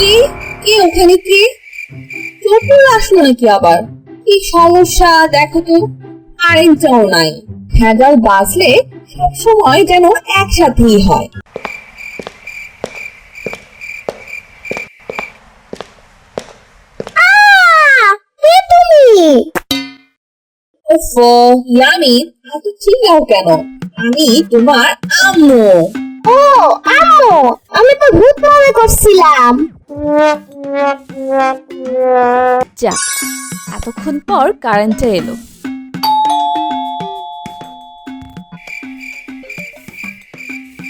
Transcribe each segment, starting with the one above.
কি কি ওখানে কি চোর আসলো নাকি আবার? কি সমস্যা দেখো তো, কারেন্টটাও নাই। হ্যাজার বাজলে সবসময় যেন একসাথেই হয়। কে তুমি? ওফো ইয়ামিন, এত চিল্লাও কেন? আমি তোমার আম্মু। ও আম্মু, আমি তো ভূত মনে করছিলাম। যাক, এতক্ষণ পর কারেন্টটা এলো।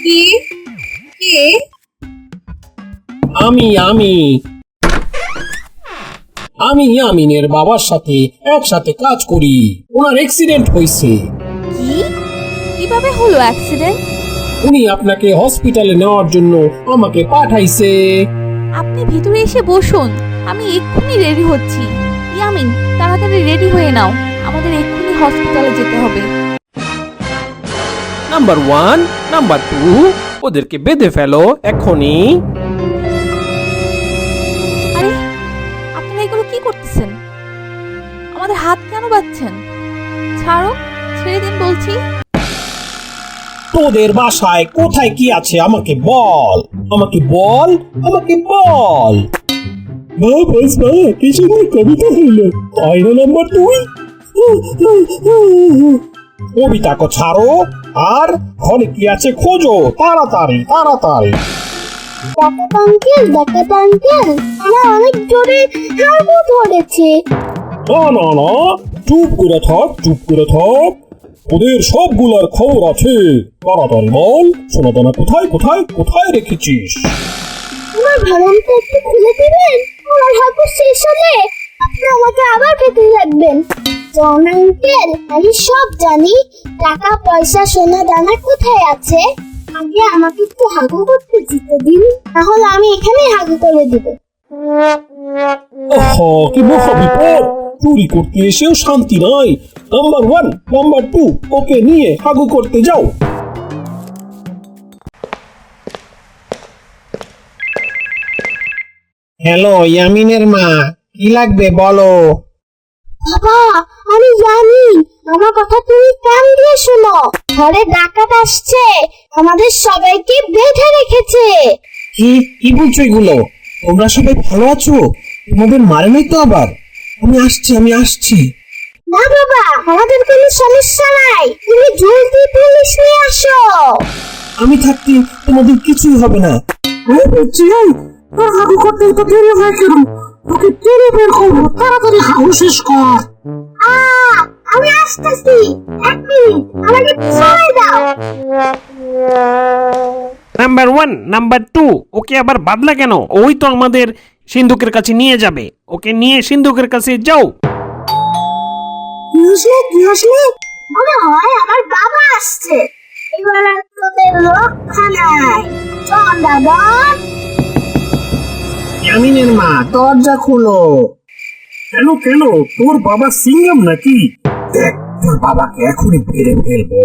কি কে? আমি আমি আমি ইয়ামিনের বাবার সাথে একসাথে কাজ করি। ওনার অ্যাক্সিডেন্ট হয়েছে। কি? কিভাবে হলো অ্যাক্সিডেন্ট? উনি আপনাকে হসপিটালে নেওয়ার জন্য আমাকে পাঠাইছে। আপনি ভিতরে এসে বসুন, আমি এক্ষুনি রেডি হচ্ছি। ইয়ামিন, তাড়াতাড়ি রেডি হয়ে নাও, আমাদের এক্ষুনি হসপিটালে যেতে হবে। নাম্বার 1, নাম্বার 2, ওদেরকে বেঁধে ফেলো এখনই। আরে, আপনারা এগুলো কি করতেছেন? আমাদের হাত কেন বাঁধছেন? ছাড়ো, ছেড়ে দিন বলছি। তোদের বাসায় কোথায় কি আছে আমাকে বল, আমাকে বল, আমাকে বল। কি সুন্দর কবিতা হইলো। আয়না নাম্বার 2, কবিতাকে ছাড়ো আর ঘরে কি আছে খোঁজো, তাড়াতাড়ি তাড়াতাড়ি। ডাক্তার আঙ্কেল, আমার অনেক জোরে হাগু ধরেছে। না না না, চুপ করে থাক, চুপ করে থাক। ওদের সবগুলার খবর আছে। তাড়াতাড়ি বল, সোনাদানা কোথায় কোথায় কোথায় রেখেছিস? আমার ভাড়াটা একটু খুলে দিবেন? আমার হাগু শেষ হলে আপনি আমাকে আবার পেতে লাগবেন। জন আঙ্কেল, আমি সব জানি। টাকা পয়সা সোনা দানা কোথায় আছে। আগে আমাকে একটু হাগু করতে দিতে দিন, তাহলে আমি এখানে হাগু করে দিব। কি মহাবিপদ! চুরি করতে এসেও শান্তি নাই। নাম্বার 1, নাম্বার 2, ওকে নিয়ে হাগু করতে যাও। হ্যালো ইয়ামিনের মা, কি লাগবে বলো। বাবা, আমি জানি। আমার কথা তুমি কান দিয়ে শোনো। ঘরে ডাকাত আসছে, আমাদের সবাইকে বেঁধে রেখেছে। কি কি বলছো এগুলো? তোমরা সবাই ভালো আছো? তোমাদের মারে নাই তো আবার? আমি আসছি। না বাবা, আমাদের কোনো সমস্যা নাই। তুমি জলদি পুলিশ নিয়ে আসো। আমি থাকতে তোমাদের কিছুই হবে না। হাগু করতে তো দেরি হয়ে গেল। তোকে টেনে বের করবো, তাড়াতাড়ি হাগু শেষ কর। আমি আসতেছি, 1 মিনিট, আমাকে সময় দাও। নাম্বার 1, নাম্বার 2, ওকে আবার বাদলা কেন? ওই তো আমাদের সিন্ধুকের কাছে নিয়ে যাবে। ওকে নিয়ে সিন্ধুকের কাছে যাও। কি আসলে? মনে হয় আমার বাবা আসছে। এবার আর তোদের রক্ষা নাই। চল দাদা। ইয়ামিনের মা, দরজা খুলো। কেন কেন, তোর বাবা সিঙ্গাম নাকি? দেখ, তোর বাবাকে এখনই বেড়ে ফেলবো।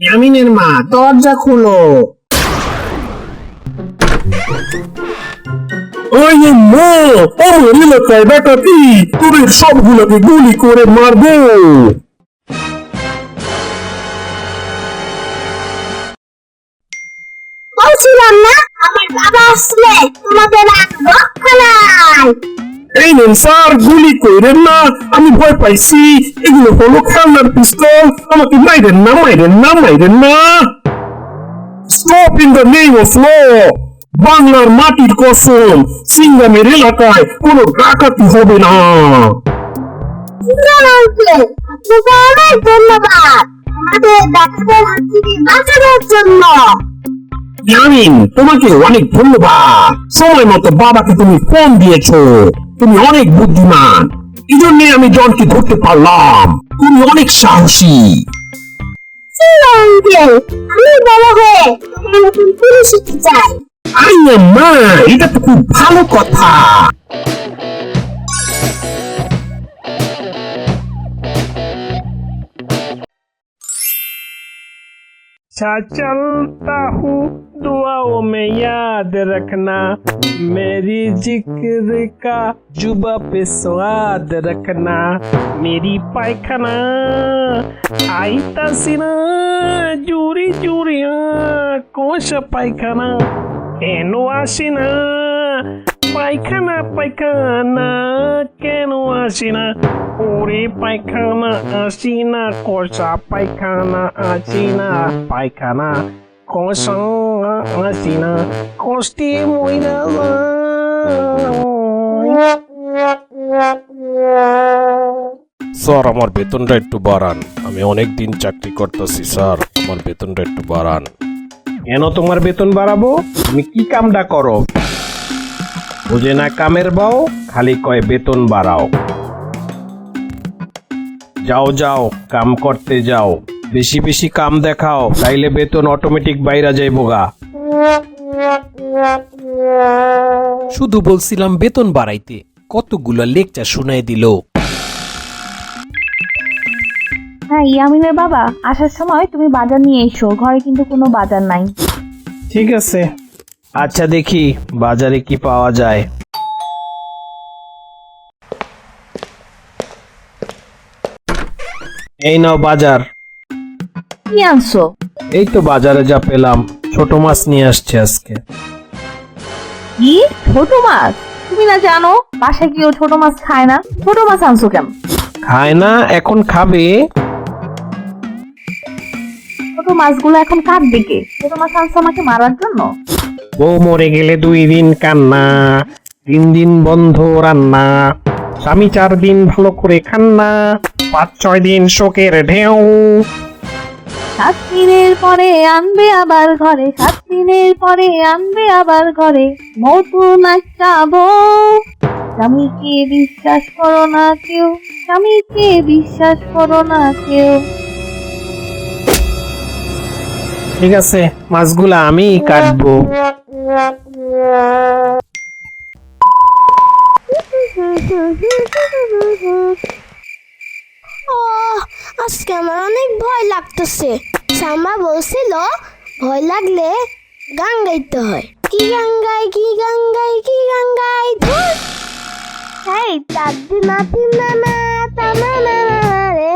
ইয়ামিনের মা, দরজা খুলো। ওই মা, আমার এলাকায় ডাকাতি, তোদের সবগুলোকে গুলি করে মারবো। বলছিলাম না, আমার বাবা আসলে তোমাদের আর রক্ষা নাই। এই নেন স্যার, গুলি করেন না, আমি ভয় পাইছি। এগুলো হলো খেলনার পিস্তল। আমাকে মাইরেন না, মাইরেন না, মাইরেন না। Stop in the name of law. বাংলার মাটির কসম, সিঙ্গামের এলাকায় কোনো ডাকাতি হবে না। আঙ্কেল, আপনাকে অনেক ধন্যবাদ আমাদের ডাক্তারের হাত থেকে বাঁচানোর জন্য। ইয়ামিন, তোমাকে অনেক ধন্যবাদ। সময় মতো বাবাকে তুমি ফোন দিয়েছো। তুমি অনেক বুদ্ধিমান, এই জন্য আমি জনকে ধরতে পারলাম। তুমি অনেক সাহসী। আঙ্কেল, আমি বড় হয়ে তোমার নতুন পুলিশ হতে চাই। মা, এটা তো খুব ভালো কথা। अच्छा चलता हूँ दुआओं में याद रखना मेरी जिक्र का जुबा पे स्वाद रखना मेरी पायखाना आई तसीना জুরি জুরিয়া কোষ পায়খানা কেন আসে না পায়খানা পায়খানা কেন আসে না ওরে পায়খানা আসি না কোষা পায়খানা আসি না পায়খানা কোষা আসি না কষ্টে মইরা স্যার আমার বেতনটা একটু বাড়ান আমি অনেক দিন চাকরি করতেছি স্যার আমার বেতনটা একটু বাড়ান কেন তোমার বেতন বাড়াবো তুমি কি কামটা করো বুঝে না কামের বাও খালি কয় বেতন বাড়াও যাও যাও কাম করতে যাও বেশি বেশি কাম দেখাও তাইলে বেতন অটোমেটিক বাইরা যাইবো গা শুধু বলছিলাম বেতন বাড়াইতে কতগুলো লেকচার শুনাই দিল। হ্যাঁ ইয়ামিনের বাবা, আসার সময় তুমি বাজার নিয়ে এসো, ঘরে কিন্তু কোনো বাজার নাই। ঠিক আছে, আচ্ছা দেখি বাজারে কি পাওয়া যায়। এই নাও বাজার। কি আনছো? এই তো বাজারে যা পেলাম, ছোট মাছ নিয়ে আসছে আজকে। কি ছোট মাছ? তুমি না জানো বাসায় কেউ ছোট মাছ খায় না, ছোট মাছ আনছো কেন? খায় না, এখন খাবে। ছোট মাছগুলো এখন কাটবে কে? ছোট মাছ আনছো আমাকে মারার জন্য? বউ মরে গেলে 2 দিন কান্না, 3 দিন বন্ধ রান্না, স্বামী 4 দিন ভালো করে খান না, 5-6 দিন শোকের ঢেউ। 7 দিনের পরে আনবে আবার ঘরে, 7 দিনের পরে আনবে আবার ঘরে নতুন একটা বউ। স্বামীকে বিশ্বাস করো না কেউ, স্বামীকে বিশ্বাস করো না কেউ। ঠিক আছে, মাছগুলা আমি কাটবো। আজকে আমার অনেক ভয় লাগতেছে। সাম্বা বলছিল ভয় লাগলে গান গাইতে হয়। কি গান গাই, কি গান গাই, কি গান গাই? এই দাদি নাতি নানা তানা না রে,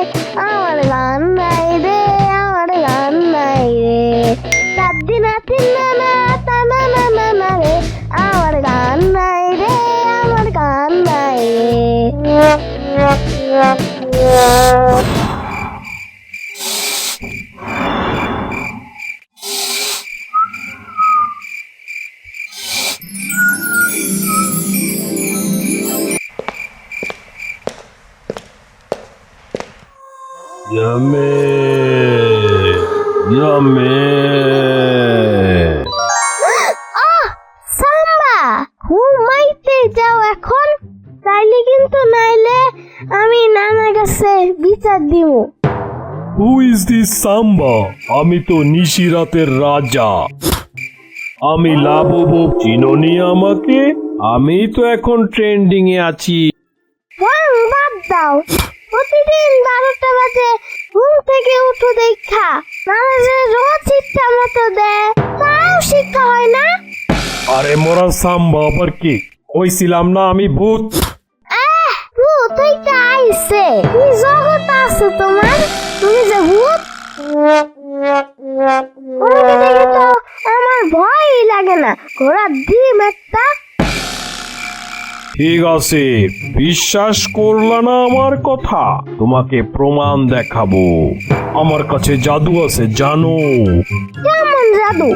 আমার গান নাই রে, আমার গান নাই রে। দাদি নাতি নানা তানা না রে, আমার গান নাই রে, আমার গান নাই রে। সাম্বা ঘুমাইতে যাও এখন, তাইলে কিন্তু নাইলে আমি নানা কাছে বিচার দিব। হু ইজ দিস সাম্বা? আমি তো নিশিরাতের রাজা। আমি লাবব, চিনোনি আমাকে? আমি তো এখন ট্রেন্ডিং এ আছি। বাদ দাও, প্রতিদিন 12টা বাজে ঘুম থেকে উঠো দেখা নানা যে রোজ ইচ্ছা মতো দেয়, তাও শিক্ষা হয় না। আরে মোরা সাম্বা আবার কি? কইছিলাম না আমি ভূত। ভূত ওইটা আইছে, কি জগৎ আছে তোমার? তুমি যে ভূত, তোমাকে দেখে তো আমার ভয়ই লাগে না। ঘোড়ার ডিম একটা। ঠিক আছে, বিশ্বাস করলা না আমার কথা? তোমাকে প্রমাণ দেখাবো। আমার কাছে জাদু আছে জানো? কেমন জাদু?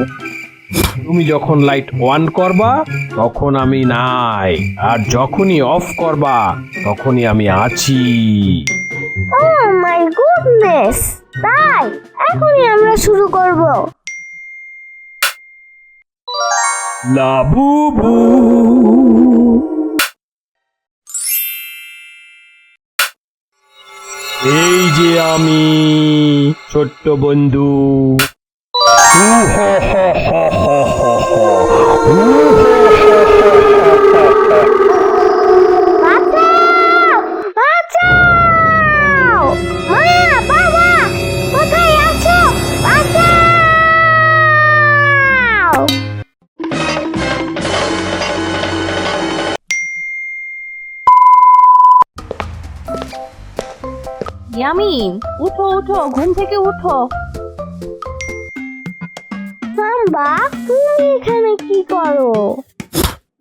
তুমি যখন লাইট অন করবা তখন আমি নাই, আর যখনই অফ করবা তখনই আমি আছি। ও মাই গুডনেস! তাই এখনই আমরা শুরু করব। লাবুবু এই যে আমি, ছোট্ট বন্ধু। বাঁচাও! বাঁচাও! মা, বাবা, কোথায় আছো? বাঁচাও! ইয়ামিন, উঠো উঠো, ঘুম থেকে উঠো। সাম্বা, তুমি এখানে কি করো?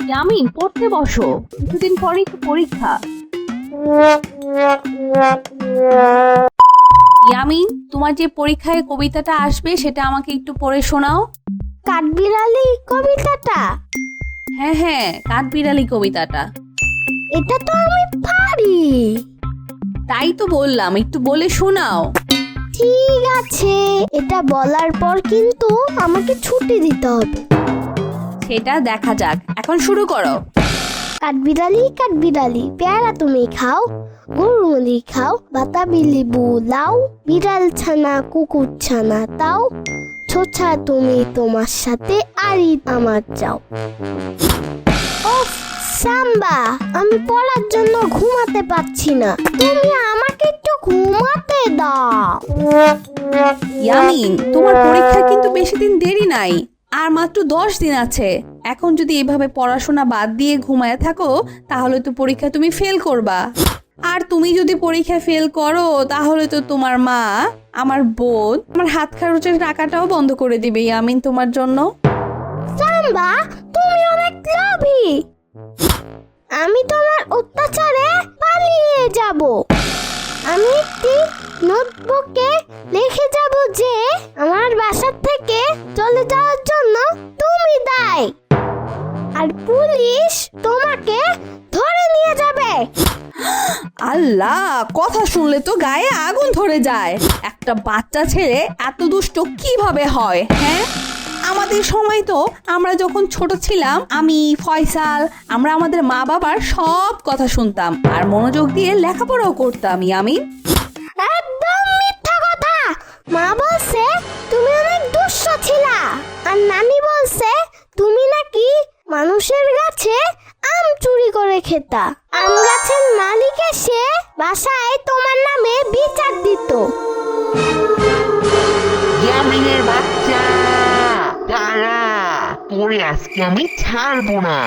ইয়ামিন, পড়তে বসো, কিছুদিন পরেই তো পরীক্ষা। ইয়ামিন, তোমার যে পরীক্ষায় কবিতাটা আসবে সেটা আমাকে একটু পড়ে শোনাও। কাঠবিড়ালি কবিতাটা? হ্যাঁ হ্যাঁ, কাঠবিড়ালি কবিতাটা। এটা তো আমি পারি। তাই তো বললাম, একটু বলে শোনাও। ঠিক আছে, এটা বলার পর কিন্তু আমাকে ছুটি দিতে হবে। সেটা দেখা যাক, এখন শুরু করো। কাঠবিড়ালি কাঠবিড়ালি পেয়ারা তুমি খাও, গরুমলি খাও, বাতাবি লেবু লাও, বিড়াল ছানা কুকুর ছানা তাও, ছোছা তুমি তোমার সাথে আরি আমার যাও। ওফ সাম্বা, আমি পড়ার জন্য ঘুমাতে পারছি না, তুমি আমাকে একটু ঘুমাতে দাও। ইয়ামিন, তোমার পরীক্ষা কিন্তু বেশি দিন দেরি নাই, আর মাত্র 10 দিন আছে। এখন যদি এভাবে পড়াশোনা বাদ দিয়ে ঘুমায় থাকো তাহলে তো পরীক্ষা তুমি ফেল করবা। আর তুমি যদি পরীক্ষা ফেল করো তাহলে তো তোমার মা, আমার বোন, আমার হাত খরচের টাকাটাও বন্ধ করে দিবে ইয়ামিন তোমার জন্য। সাম্বা, তুমি অনেক লোভী, আমি তোমার অত্যাচারে পালিয়ে যাব। আমি একটি নোটবুকে লিখে যাব যে আমার বাসা থেকে চলে যাওয়ার জন্য তুমি দায়ী, আর পুলিশ তোমাকে ধরে নিয়ে যাবে। আল্লাহ, কথা শুনলে তো গায়ে আগুন ধরে যায়। একটা বাচ্চা ছেলে এত দুষ্ট কিভাবে হয়? হ্যাঁ, আমাদের সময় তো আমরা যখন ছোট ছিলাম, আমি ফয়সাল, আমরা আমাদের মা বাবার সব কথা শুনতাম আর মনোযোগ দিয়ে লেখাপড়াও করতাম। ইয়ামিন, একদম মিথ্যা কথা। মা বলছে তুমি অনেক দুষ্ট ছিলা, আর নানি বলছে তুমি নাকি মানুষের গাছে আম চুরি করে খেতা। আম গাছের মালিক এসে বাসায় তোমার নামে বিচার দিত। ইয়ামিনের বাচ্চা, দাঁড়া, তোরে আজকে আমি ছাড়বো না।